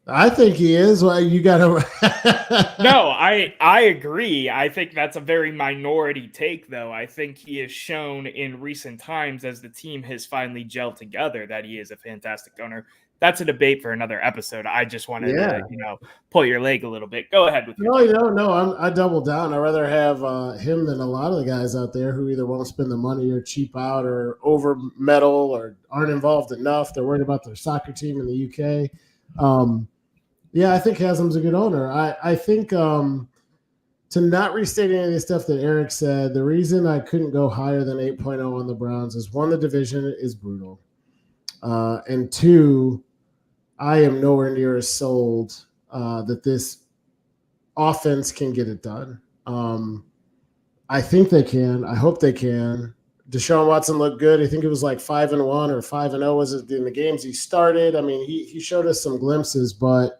I think he is. Well, you got to. No, I agree. I think that's a very minority take, though. I think he has shown in recent times, as the team has finally gelled together, that he is a fantastic owner. That's a debate for another episode. I just wanted to, pull your leg a little bit. Go ahead with your No. I double down. I'd rather have him than a lot of the guys out there who either won't spend the money or cheap out or over meddle or aren't involved enough. They're worried about their soccer team in the UK. Yeah, I think Haslam's a good owner. I think to not restate any of the stuff that Erik said, the reason I couldn't go higher than 8.0 on the Browns is, one, the division is brutal. And two, I am nowhere near as sold that this offense can get it done. I think they can. I hope they can. Deshaun Watson looked good. I think it was like 5-1 or 5-0 was it in the games he started. I mean, he showed us some glimpses, but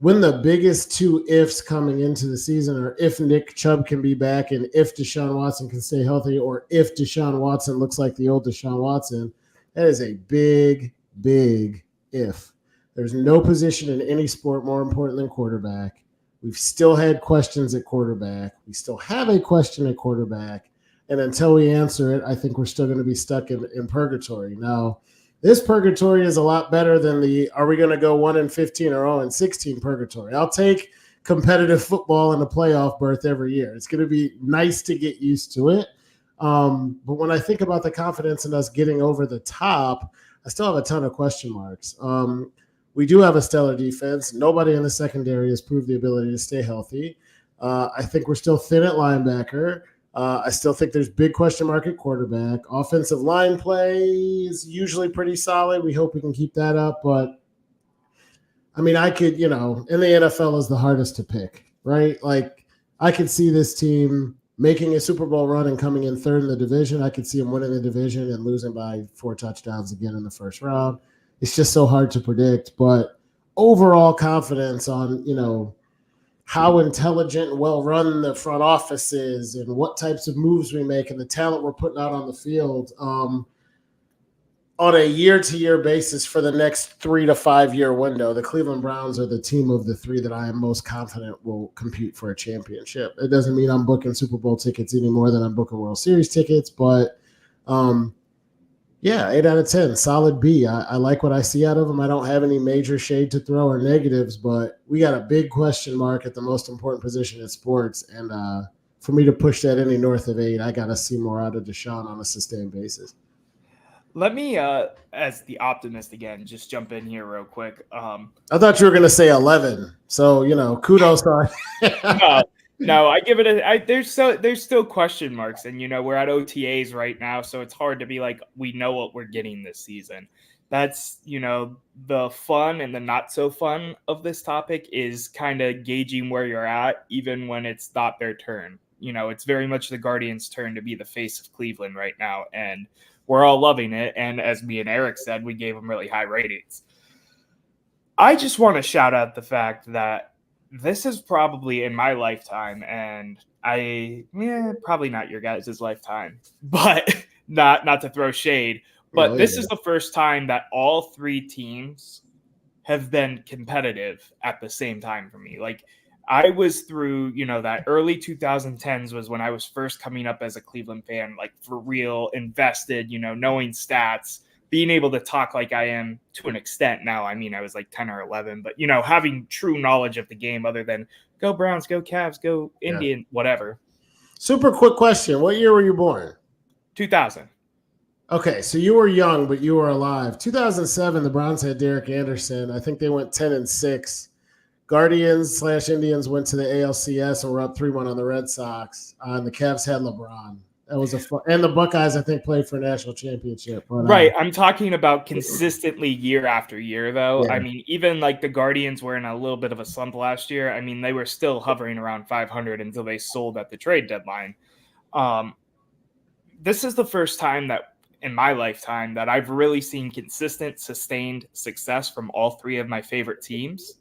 when the biggest two ifs coming into the season are if Nick Chubb can be back and if Deshaun Watson can stay healthy, or if Deshaun Watson looks like the old Deshaun Watson, that is a big, big if. There's no position in any sport more important than quarterback. We've still had questions at quarterback. We still have a question at quarterback. And until we answer it, I think we're still going to be stuck in purgatory. Now, this purgatory is a lot better than the are we going to go 1-15 or 0-16 purgatory. I'll take competitive football in a playoff berth every year. It's going to be nice to get used to it. But when I think about the confidence in us getting over the top, I still have a ton of question marks. We do have a stellar defense. Nobody in the secondary has proved the ability to stay healthy. I think we're still thin at linebacker. I still think there's big question mark at quarterback. Offensive line play is usually pretty solid. We hope we can keep that up. But, I mean, I could, in the NFL is the hardest to pick, right? Like, I could see this team making a Super Bowl run and coming in third in the division. I could see them winning the division and losing by 4 touchdowns again in the first round. It's just so hard to predict. But overall confidence on, how intelligent and well-run the front office is and what types of moves we make and the talent we're putting out on the field on a year-to-year basis for the next 3 to 5 year window, the Cleveland Browns are the team of the three that I am most confident will compete for a championship. It doesn't mean I'm booking Super Bowl tickets any more than I'm booking World Series tickets, but 8 out of 10, solid B. I like what I see out of them. I don't have any major shade to throw or negatives, but we got a big question mark at the most important position in sports. And for me to push that any north of 8, I got to see more out of Deshaun on a sustained basis. Let me, as the optimist again, just jump in here real quick. I thought you were going to say 11. So, kudos to No, no, I give it there's still question marks, and we're at OTAs right now, so it's hard to be like we know what we're getting this season. That's the fun and the not so fun of this topic is kind of gauging where you're at, even when it's not their turn. It's very much the Guardians' turn to be the face of Cleveland right now, and we're all loving it. And as me and Erik said, we gave them really high ratings. I just want to shout out the fact that this is probably in my lifetime, and probably not your guys' lifetime, but not to throw shade, but this is the first time that all three teams have been competitive at the same time for me. Like I was through, that early 2010s was when I was first coming up as a Cleveland fan, like for real, invested, knowing stats, being able to talk like I am to an extent now. I mean, I was like 10 or 11, but, having true knowledge of the game other than go Browns, go Cavs, go Indian, whatever. Super quick question. What year were you born? 2000. Okay, so you were young, but you were alive. 2007, the Browns had Derek Anderson. I think they went 10-6. Guardians/Indians went to the ALCS and were up 3-1 on the Red Sox. And the Cavs had LeBron. That was and the Buckeyes, I think, played for a national championship. But, right. I'm talking about consistently year after year, though. Yeah. I mean, even like the Guardians were in a little bit of a slump last year. I mean, they were still hovering around 500 until they sold at the trade deadline. This is the first time that in my lifetime that I've really seen consistent, sustained success from all three of my favorite teams.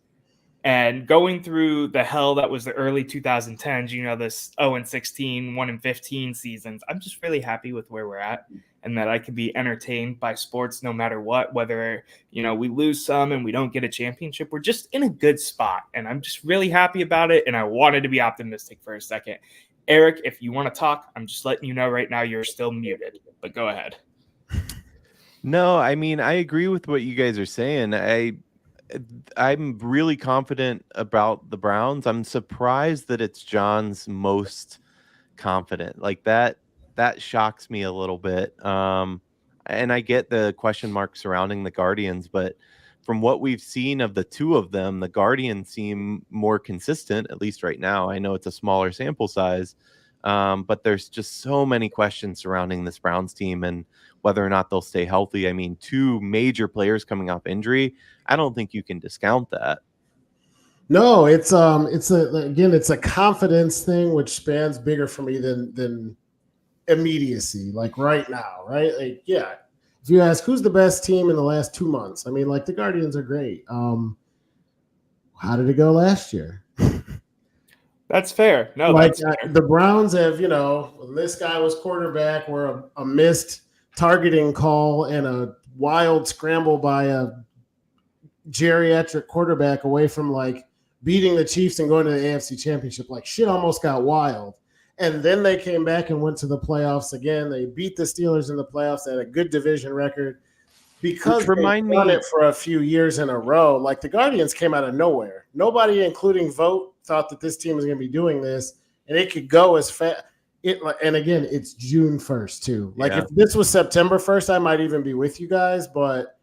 And going through the hell that was the early 2010s, this 0-16, 1-15 seasons, I'm just really happy with where we're at and that I can be entertained by sports no matter what, whether, we lose some and we don't get a championship. We're just in a good spot, and I'm just really happy about it, and I wanted to be optimistic for a second. Erik, if you want to talk, I'm just letting you know right now you're still muted, but go ahead. No, I mean, I agree with what you guys are saying. I'm really confident about the Browns. I'm surprised that it's John's most confident. Like that shocks me a little bit. And I get the question mark surrounding the Guardians, but from what we've seen of the two of them, the Guardians seem more consistent, at least right now. I know it's a smaller sample size, but there's just so many questions surrounding this Browns team and whether or not they'll stay healthy. I mean, two major players coming off injury. I don't think you can discount that. No, it's a confidence thing, which spans bigger for me than immediacy. Like right now, right? Like, yeah. If you ask who's the best team in the last 2 months, I mean, like the Guardians are great. How did it go last year? That's fair. No, like that's fair. The Browns have, when this guy was quarterback, where a missed targeting call and a wild scramble by a geriatric quarterback away from like beating the Chiefs and going to the AFC Championship. Like shit almost got wild. And then they came back and went to the playoffs again. They beat the Steelers in the playoffs. They had a good division record because they won it for a few years in a row. Like the Guardians came out of nowhere. Nobody, including Vogt, thought that this team was going to be doing this, and it could go as fast. And again, it's June 1st too. Like if this was September 1st, I might even be with you guys, but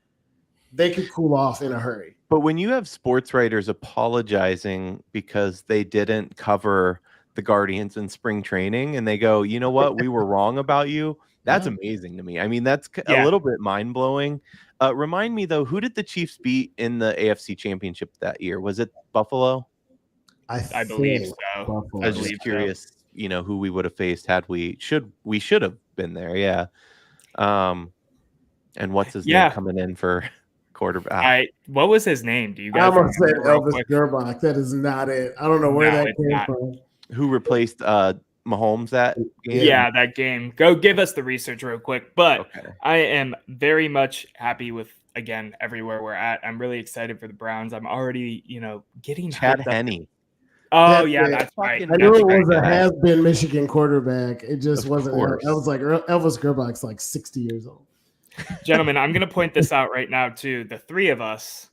they could cool off in a hurry. But when you have sports writers apologizing because they didn't cover the Guardians in spring training and they go, you know what, we were wrong about you. That's amazing to me. I mean, that's a little bit mind-blowing. Remind me, though, who did the Chiefs beat in the AFC Championship that year? Was it Buffalo? I believe so. Buffalo. I was just curious, who we would have faced had we should have been there. Yeah. And what's his name coming in for quarterback? What was his name? Do you guys? I almost said Elvis Gerbach. That is not it. I don't know where that came from. Who replaced Mahomes that game? Yeah, that game. Go give us the research real quick. But I am very much happy with, again, everywhere we're at. I'm really excited for the Browns. I'm already, getting Chad Henne. Oh, that's right. I knew it was a has-been Michigan quarterback. It just wasn't. I was like, Elvis Gerbach's like 60 years old. Gentlemen, I'm going to point this out right now, too. The three of us,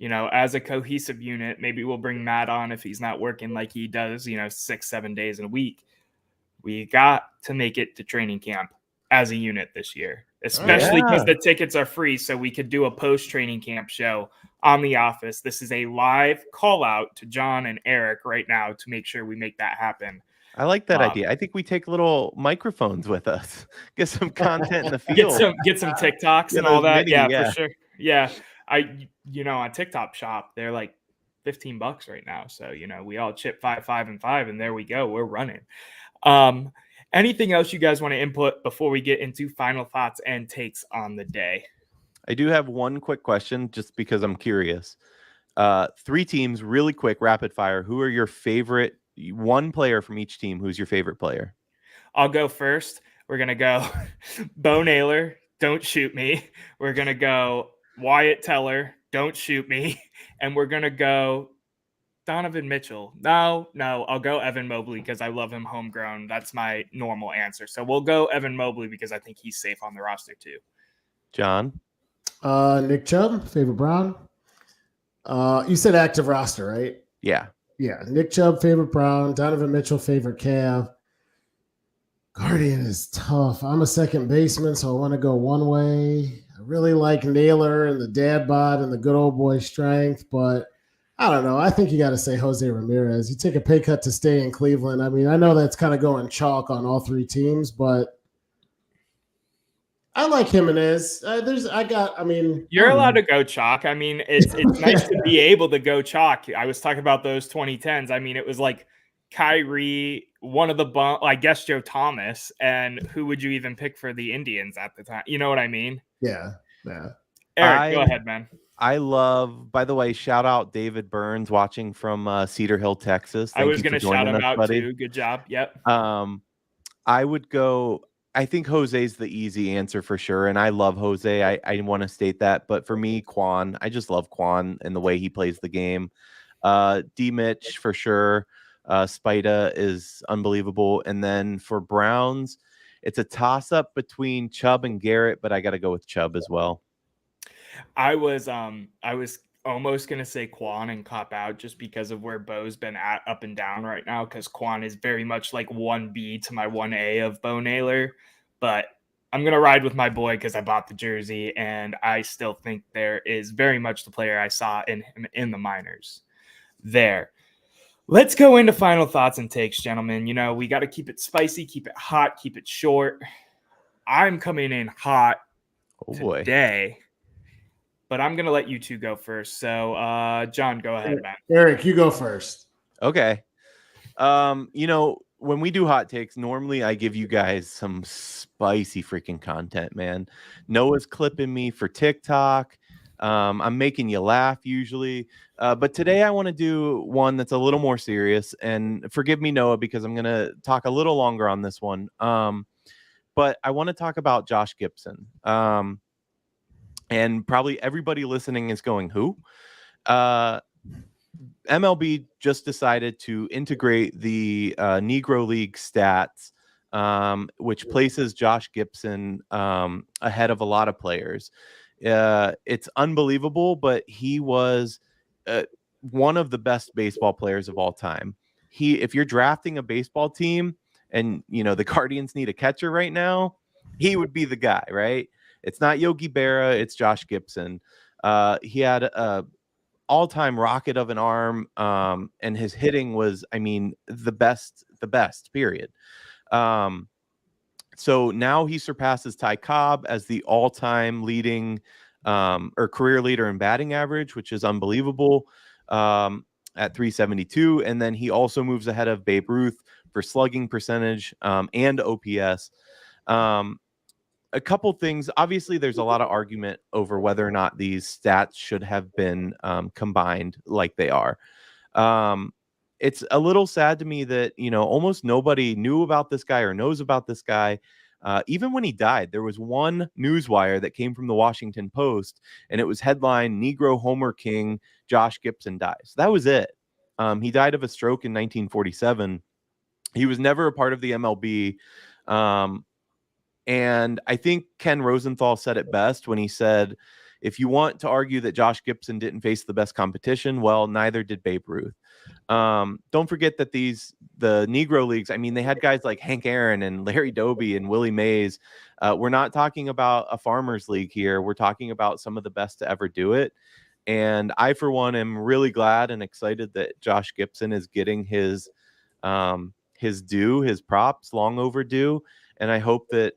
as a cohesive unit, maybe we'll bring Matt on if he's not working like he does, 6-7 days in a week. We got to make it to training camp as a unit this year. especially because the tickets are free. So we could do a post-training camp show on The Office. This is a live call out to John and Erik right now to make sure we make that happen. I like that idea. I think we take little microphones with us, get some content in the field, get some TikToks and all that. For sure. Yeah. On TikTok shop, they're like $15 right now. So, we all chip 5, 5, and 5, and there we go. We're running. Anything else you guys want to input before we get into final thoughts and takes on the day? I do have one quick question, just because I'm curious. 3 teams, really quick, rapid fire. Who are your favorite? One player from each team. Who's your favorite player? I'll go first. We're going to go Bo Naylor, don't shoot me. We're going to go Wyatt Teller, don't shoot me. And we're going to go Donovan Mitchell. No, I'll go Evan Mobley because I love him homegrown. That's my normal answer. So we'll go Evan Mobley because I think he's safe on the roster too. John? Nick Chubb, favorite Brown. You said active roster, right? Yeah. Yeah, Nick Chubb, favorite Brown. Donovan Mitchell, favorite Cav. Guardian is tough. I'm a second baseman, so I want to go one way. I really like Naylor and the dad bod and the good old boy strength, but I don't know. I think you got to say Jose Ramirez. You take a pay cut to stay in Cleveland. I mean, I know that's kind of going chalk on all 3 teams, but I like Jimenez. You're allowed to go chalk. I mean, it's nice to be able to go chalk. I was talking about those 2010s. I mean, it was like Kyrie, one of the I guess Joe Thomas, and who would you even pick for the Indians at the time? You know what I mean? Yeah. Erik, go ahead, man. I love, by the way, shout out David Burns watching from Cedar Hill, Texas. I was going to shout him out too. Good job. Yep. I would go. I think Jose's the easy answer for sure. And I love Jose. I want to state that. But for me, Quan, I just love Quan and the way he plays the game. D. Mitch for sure. Spida is unbelievable. And then for Browns, it's a toss-up between Chubb and Garrett, but I got to go with Chubb as well. I was almost going to say Quan and cop out just because of where Bo's been at up and down right now, because Quan is very much like 1B to my 1A of Bo Naylor. But I'm going to ride with my boy because I bought the jersey, and I still think there is very much the player I saw in him in the minors there. Let's go into final thoughts and takes, gentlemen. We got to keep it spicy, keep it hot, keep it short. I'm coming in hot today. But I'm going to let you two go first. So, John, go ahead, man. Erik, you go first. Okay. When we do hot takes, normally I give you guys some spicy freaking content, man. Noah's clipping me for TikTok. I'm making you laugh usually. But today I want to do one that's a little more serious. And forgive me, Noah, because I'm going to talk a little longer on this one. But I want to talk about Josh Gibson. And probably everybody listening is going, who? MLB just decided to integrate the Negro League stats, which places Josh Gibson ahead of a lot of players. It's unbelievable, but he was one of the best baseball players of all time. If you're drafting a baseball team and, the Guardians need a catcher right now, he would be the guy, right? It's not Yogi Berra. It's Josh Gibson. He had a all-time rocket of an arm, and his hitting was, the best, period. So now he surpasses Ty Cobb as the all-time leading or career leader in batting average, which is unbelievable, at 372. And then he also moves ahead of Babe Ruth for slugging percentage and OPS. A couple things. Obviously, there's a lot of argument over whether or not these stats should have been combined like they are. It's a little sad to me that, almost nobody knew about this guy or knows about this guy. Even when he died, there was one newswire that came from the Washington Post, and it was headline, Negro Homer King Josh Gibson dies. That was it. He died of a stroke in 1947. He was never a part of the MLB. And I think Ken Rosenthal said it best when he said, if you want to argue that Josh Gibson didn't face the best competition, well, neither did Babe Ruth. Don't forget that the Negro leagues, I mean, they had guys like Hank Aaron and Larry Doby and Willie Mays. We're not talking about a farmers league here. We're talking about some of the best to ever do it. And I, for one, am really glad and excited that Josh Gibson is getting his due, his props, long overdue. And I hope that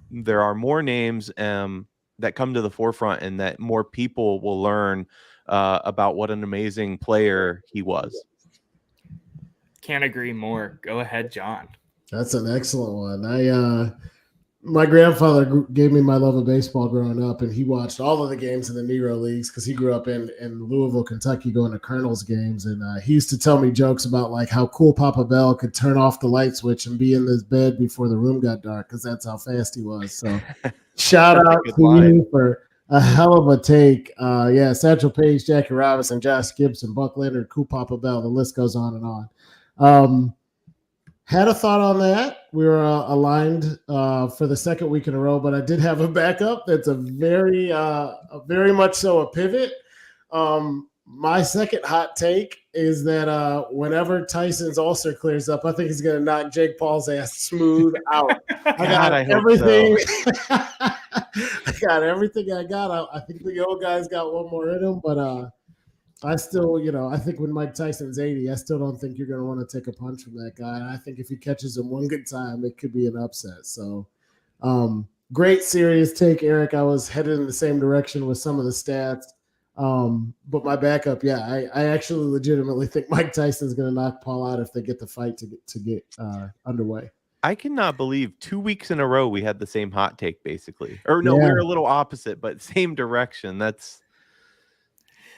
there are more names that come to the forefront and that more people will learn about what an amazing player he was. Can't agree more. Go ahead, John. That's an excellent one. My grandfather gave me my love of baseball growing up, and he watched all of the games in the Negro Leagues because he grew up in Louisville, Kentucky, going to Colonel's games. And he used to tell me jokes about like how cool Papa Bell could turn off the light switch and be in his bed before the room got dark because that's how fast he was. So shout out to you for a hell of a take. Satchel Paige, Jackie Robinson, Josh Gibson, Buck Leonard, cool Papa Bell. The list goes on and on. Had a thought on that. We were aligned for the second week in a row, but I did have a backup. That's a very much so a pivot. My second hot take is that whenever Tyson's ulcer clears up, I think he's going to knock Jake Paul's ass smooth out. I got everything. I got everything I got. I think the old guy's got one more in him, but I still, I think when Mike Tyson's 80, I still don't think you're going to want to take a punch from that guy. And I think if he catches him one good time, it could be an upset. So great serious take, Eric. I was headed in the same direction with some of the stats. But my backup, I actually legitimately think Mike Tyson's going to knock Paul out if they get the fight to get underway. I cannot believe 2 weeks in a row we had the same hot take, basically. Or no, we're a little opposite, but same direction.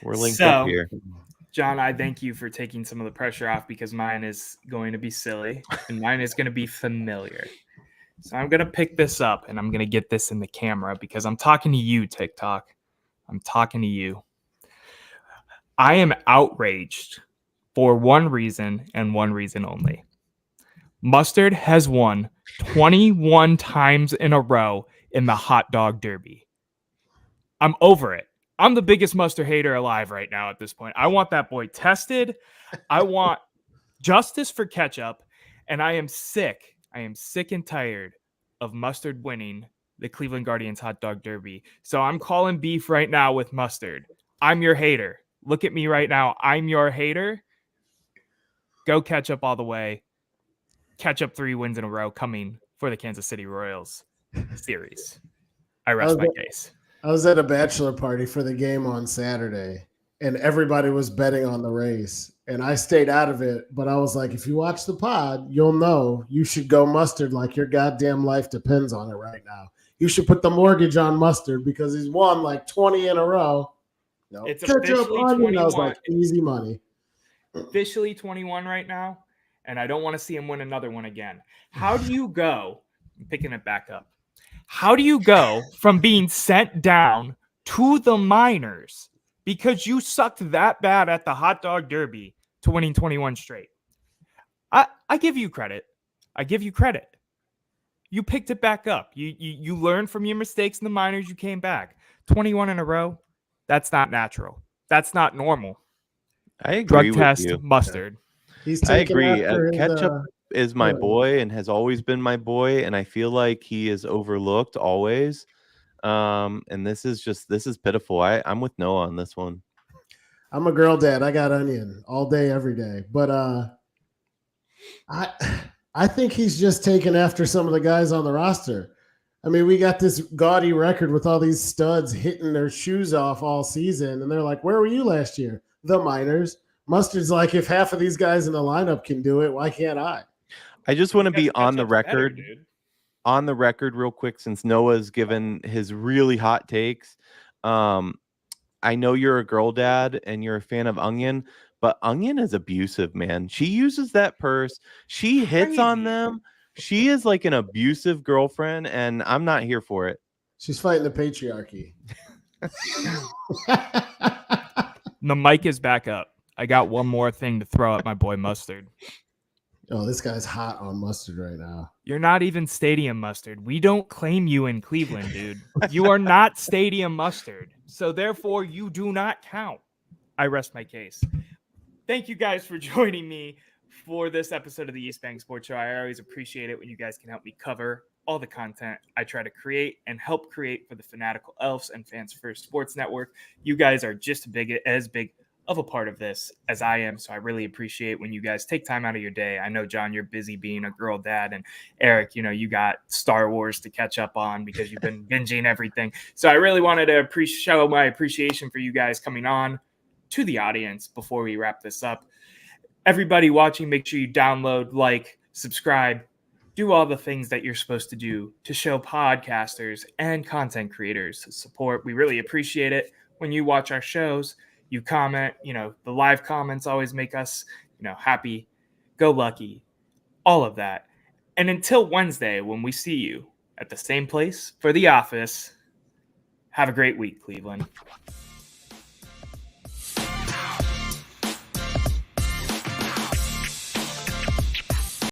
We're linked up here. John, I thank you for taking some of the pressure off because mine is going to be silly and mine is going to be familiar. So I'm going to pick this up and I'm going to get this in the camera because I'm talking to you, TikTok. I'm talking to you. I am outraged for one reason and one reason only. Mustard has won 21 times in a row in the hot dog derby. I'm over it. I'm the biggest Mustard hater alive right now at this point. I want that boy tested. I want justice for Ketchup. And I am sick. I am sick and tired of Mustard winning the Cleveland Guardians hot dog derby. So I'm calling beef right now with Mustard. I'm your hater. Look at me right now. I'm your hater. Go Ketchup all the way. Ketchup 3 wins in a row coming for the Kansas City Royals series. I rest my case. I was at a bachelor party for the game on Saturday, and everybody was betting on the race. And I stayed out of it, but I was like, if you watch the pod, you'll know you should go Mustard like your goddamn life depends on it right now. You should put the mortgage on Mustard because he's won like 20 in a row. No, it's officially 21. That was like easy money. Officially 21 right now, and I don't want to see him win another one again. How do you go? I'm picking it back up. How do you go from being sent down to the minors because you sucked that bad at the hot dog derby to winning 21 straight? I give you credit. I give you credit. You picked it back up. You learned from your mistakes in the minors. You came back. 21 in a row. That's not natural. That's not normal. I agree Drug test, with you. Mustard. I agree. Ketchup is my boy and has always been my boy, and I feel like he is overlooked always. And this is pitiful. I'm with Noah on this one. I'm a girl dad. I got onion all day, every day. But I think he's just taken after some of the guys on the roster. I mean, we got this gaudy record with all these studs hitting their shoes off all season, and they're like, where were you last year? The minors. Mustard's like, if half of these guys in the lineup can do it, why can't I? I just want to be on the record. On the record real quick, since Noah's given his really hot takes. I know you're a girl dad and you're a fan of Onion, but Onion is abusive, man. She uses that purse. She hits on them. She is like an abusive girlfriend, and I'm not here for it. She's fighting the patriarchy. The mic is back up. I got one more thing to throw at my boy Mustard. Oh, this guy's hot on Mustard right now. You're not even Stadium Mustard. We don't claim you in Cleveland, dude. You are not Stadium Mustard. So therefore, you do not count. I rest my case. thank you guys for joining me for this episode of the East Bank Sports Show. I always appreciate it when you guys can help me cover all the content I try to create and help create for the Fanatical Elves and Fans First Sports Network. You guys are just as big of a part of this as I am, so I really appreciate when you guys take time out of your day. I know, John, you're busy being a girl dad, and Eric, you got Star Wars to catch up on because you've been binging everything. So I really wanted to show my appreciation for you guys coming on to the audience before we wrap this up. Everybody watching, make sure you download, like, subscribe, do all the things that you're supposed to do to show podcasters and content creators support. We really appreciate it when you watch our shows. You comment, the live comments always make us, happy, go lucky, all of that. And until Wednesday, when we see you at the same place for The Office, have a great week, Cleveland.